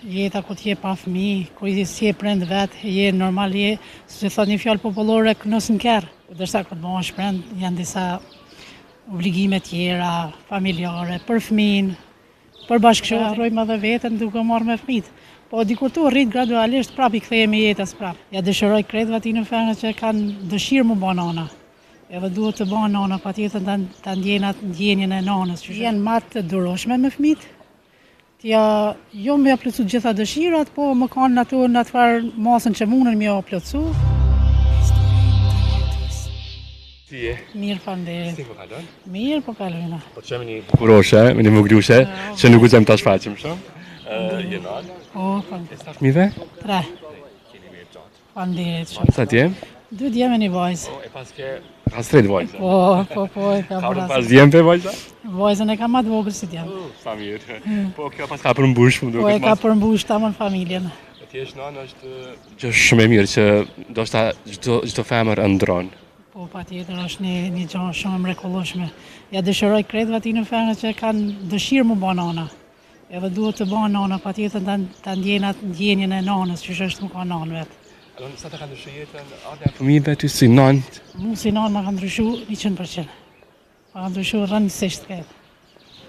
Jeta ku t'je pa fëmijë, ku si e prend vetë, je normal je, si thot një fjalë popullore, kënos në kerë. Dërsa kur të bëhen shprend, janë disa obligime tjera, familjare, për fëmin, për bashkëshortin. Harrojmë edhe veten duke marrë me fëmijët. Po dikur tu rrit gradualisht, prap i kthehemi jetës prap. Ja dëshiroj kretëve aty në fenë që kanë dëshirë mu bë nana. Edhe duhet të bëhen nana, patjetër ta ndjejnë atë ndjenjen e nanës, që janë më të duroshme me fëmijët. Jo me ja plotësu gjitha dëshirat, po më kanë ato në atë farë masën që mundën me ja plotësu. Si je? Mirë, faleminderit. Si po kalon? Mirë, po kalojna. Po të qemi një bukuroshe, me një muglushe, që nuk guxojmë ta shfaqim shumë. Je nalë? Po, faleminderit. E sa fëmijëve? 3. Qeni mirë gjatë. Faleminderit shumë. Sa t'jem? 2 djemë një vajzë. Po, e pas ke rastret vajza. Po, e ka Ka bërë. pas djempe vajza? Vajzën e ka më të vogël si djemë. Sa mirë. Po, kjo pas ka përmbush, më Po, duket e ka përmbush tamam familjen. Ti jesh nanë është gjë shumë e mirë që ndoshta çdo femër ëndron. Po, patjetër është një gjë shumë e mrekullueshme. Ja dëshiroj kretëve aty në fenë që kanë dëshirë mu bë nana. Edhe duhet të bëhen nana, patjetër ta ndjejnë atë ndjenjen e nanës, që është më ka nanë vetë. Alon, sa të ka ndryshu jetën, ardha e fëmijëve ty si nanë? Mu si nanë ma ka ndryshu 100%. Ma ka ndryshu rëndësisht këtë.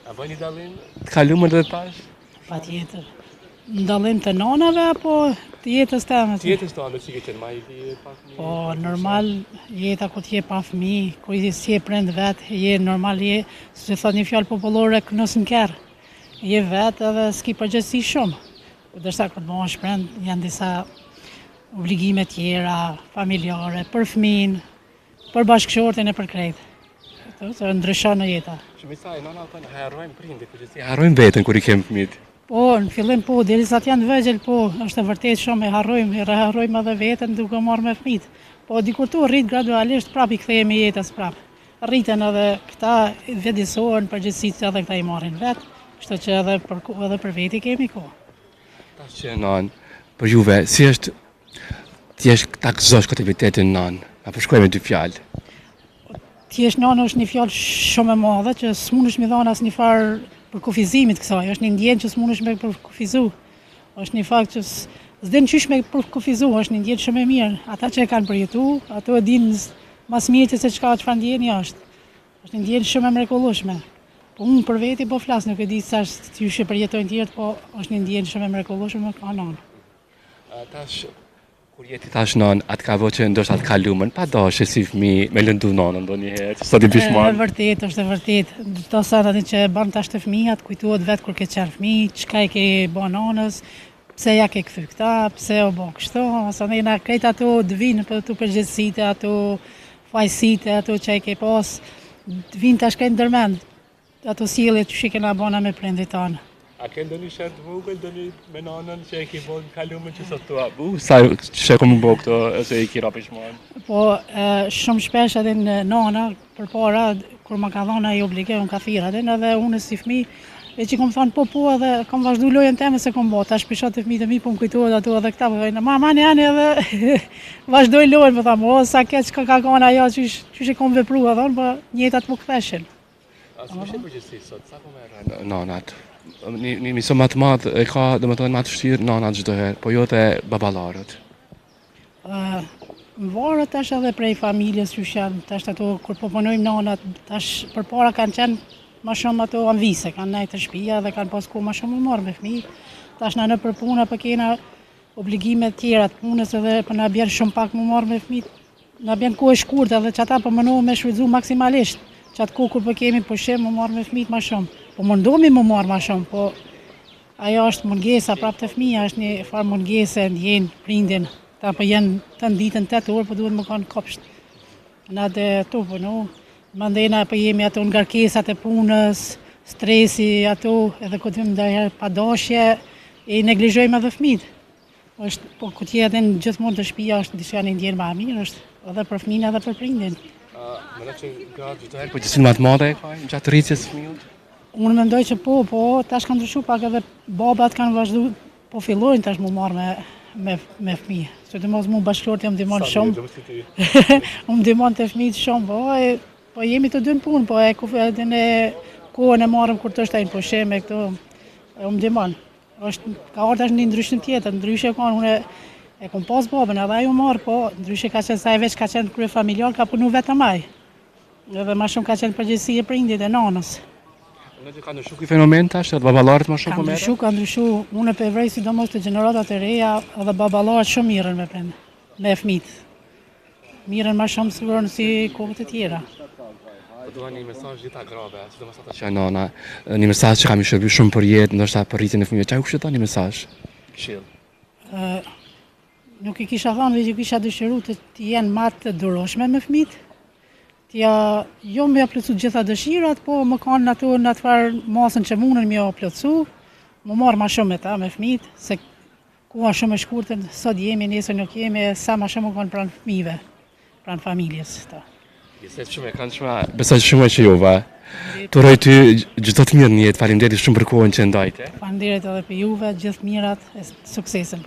A bëj një dallim të kalumën dhe tash? Patjetër. Ndallim të nanave apo të jetës teme? Të jetës tonë, si ke qenë ma i ti pa fëmijë? Po, normal, jeta ku t'je pa fëmijë, ku si e prend vetë, je normal je, si thot një fjalë popullore, kënos në kerë. Je vetë edhe s'ki përgjegjësi shumë. Dërsa kur të bëhen shprend, janë disa obligime tjera, familjare, për fëmin, për bashkëshortin e për krejtë. Këto se ndryshon në jeta. Shumë i saj, nana thonë, harrojmë prindit, përgjithësi harrojmë veten kur i kem fëmijët. Po, në fillim po, derisa të janë vegjël, po, është e vërtet shumë e harrojmë edhe veten duke marrë me fëmijët. Po, dikur tu rrit gradualisht, prap i kthehemi jetës prap. Rriten edhe këta vjedësohen përgjithësisht edhe këta i marrin vetë, kështu që edhe për veti kemi kohë. Tash që nanë, për juve, si është ti ta gëzosh këtë aktivitetin nanë? Apo shkruaj me 2 fjalë? Ti jesh nanë është një fjalë shumë e madhe që s'mundesh mi dhënë asnjë farë për kufizimit kësaj, është një ndjenjë që s'mundesh me përkufizu. Është një fakt që s'din qysh me përkufizu, është një ndjenjë shumë e mirë. Ata që e kanë përjetu, ato e dinë mas mirë se çfarë ndjenjë është. Është një ndjenjë shumë e mrekullueshme. Po unë për veti po flas, nuk e di sa çysh e përjetojnë tjerët, po është një ndjenjë shumë e mrekullueshme ka nanë. Tash kur jeti tash nanë, atë ka vë që ndoshta të kalumën, pa dashje si fëmijë, me lëndu nanën ndonjëherë, sa ti pishman. Është e vërtet. Do sa atë që bën tash të fëmijët, kujtohet vetë kur ke qenë fëmijë, çka e ke bën nanës, pse ja ke kthy këta, pse u bë kështu, ose na krejt ato të vinë për të përgjegjësitë, ato fajsitë, ato që e ke pas, të vinë tash këtë ndërmend. Ato sjellje që kena bëna me prindit tanë. A ke ndonjë shert vogël me nanën që e ke bën kalumën që sot tua? Sa që kom bë këto ose i kira pishman? Po, shumë shpesh edhe në nana, përpara, kur më ka dhënë ai obligim, ka thirrë atë, edhe unë si fëmijë, e që kom thënë po edhe kom vazhdu lojën time se kom bë. Tash pishat të fëmijët e mi, po më kujtohet ato edhe këta, po thënë, mama janë edhe vazhdoj lojën, po thamë, sa keq ka qenë ajo, çish e kom vepruar, thonë, po njëjtat më ktheshin. A s'është përgjithësi sot, sa po merren nanat? Një mision më të madh e ka, domethënë më të vështirë nanat çdo herë, po jo te baballarët. Varet tash edhe prej familjes që janë, tash ato kur po punojmë nanat, tash përpara kanë qenë më shumë ato anvise, kanë nejtë të shtëpia dhe kanë pas kohë më shumë më marrë me fëmijë. Tash na në për puna po kena obligime të tjera të punës edhe po na bën shumë pak më marrë me fëmijë. Na bën kohë e shkurtër edhe çata po mundohem me shfrytzu maksimalisht. Çat kohë kur po kemi pushim më marrë me fëmijët më shumë. Po mundohemi më marrë më shumë, po ajo është mungesa prapë të fëmija, është një farë mungese ndjen prindin. Ta po janë të ditën 8 orë, po duhet më kanë kopsht. Na dhe to po no. Mandena po jemi ato ngarkesat e punës, stresi ato, edhe kur vim ndonjëherë pa dashje, e neglizhojmë edhe fëmijët. Është po kur ti edhe gjithmonë të shtëpia është diçka një ndjen më e mirë, është edhe për fëmin edhe për prindin. Mendoj që gratë çdo herë po gjithë më të madhe gjatë rritjes së fëmijës. Unë mendoj që po, tash kanë ndryshuar pak edhe babat kanë vazhduar, po fillojnë tash më marrë me fëmijë. Sidomos mu bashkëshorti më ndihmon shumë. Më ndihmon te fëmijët shumë, po jemi të dy në punë, po edhe në kohën e marrëm kur të shtajnë pushim e këto, më ndihmon. Ka ardhur tash një ndryshim tjetër, ndryshe ka unë e kom pas babën edhe ajo marr, po ndryshe ka qenë sa e veç ka qenë kryefamiliar, ka punu vetëm ai. Edhe më shumë ka qenë përgjegjësi e prindit e nanës. Në që ka ndryshu ky fenomen tash, edhe baballarët më shumë po merren? Ka ndryshu, unë e vrej sidomos të gjeneratat e reja, edhe baballarët shumë mirën me prindë, me fëmijët. Mirën më shumë sigurisht si kohët e tjera. Po dua një mesazh gjitha grave, sidomos ata që janë nana, një mesazh që kam i shërbyer shumë për jetë, ndoshta për rritjen e fëmijëve. Çfarë u shëton një mesazh? Këshill. Nuk i kisha thënë, veç i kisha dëshiruar të jenë më të duroshme me fëmijët. Jo me plotsu gjitha dëshirat, po më kanë ato në atë masën që mundën me plotsu, më marr më shumë me ta me fëmijët, se koha shumë e shkurtër, sot jemi, nesër nuk jemi, sa më shumë kanë pranë fëmijëve, pranë familjes ta. Jeset shumë e këndshme, besoj shumë që juve. Të uroj ty çdo të mirë në jetë. Faleminderit shumë për kohën që ndajte. Faleminderit edhe për juve, gjithë mirat e suksesin.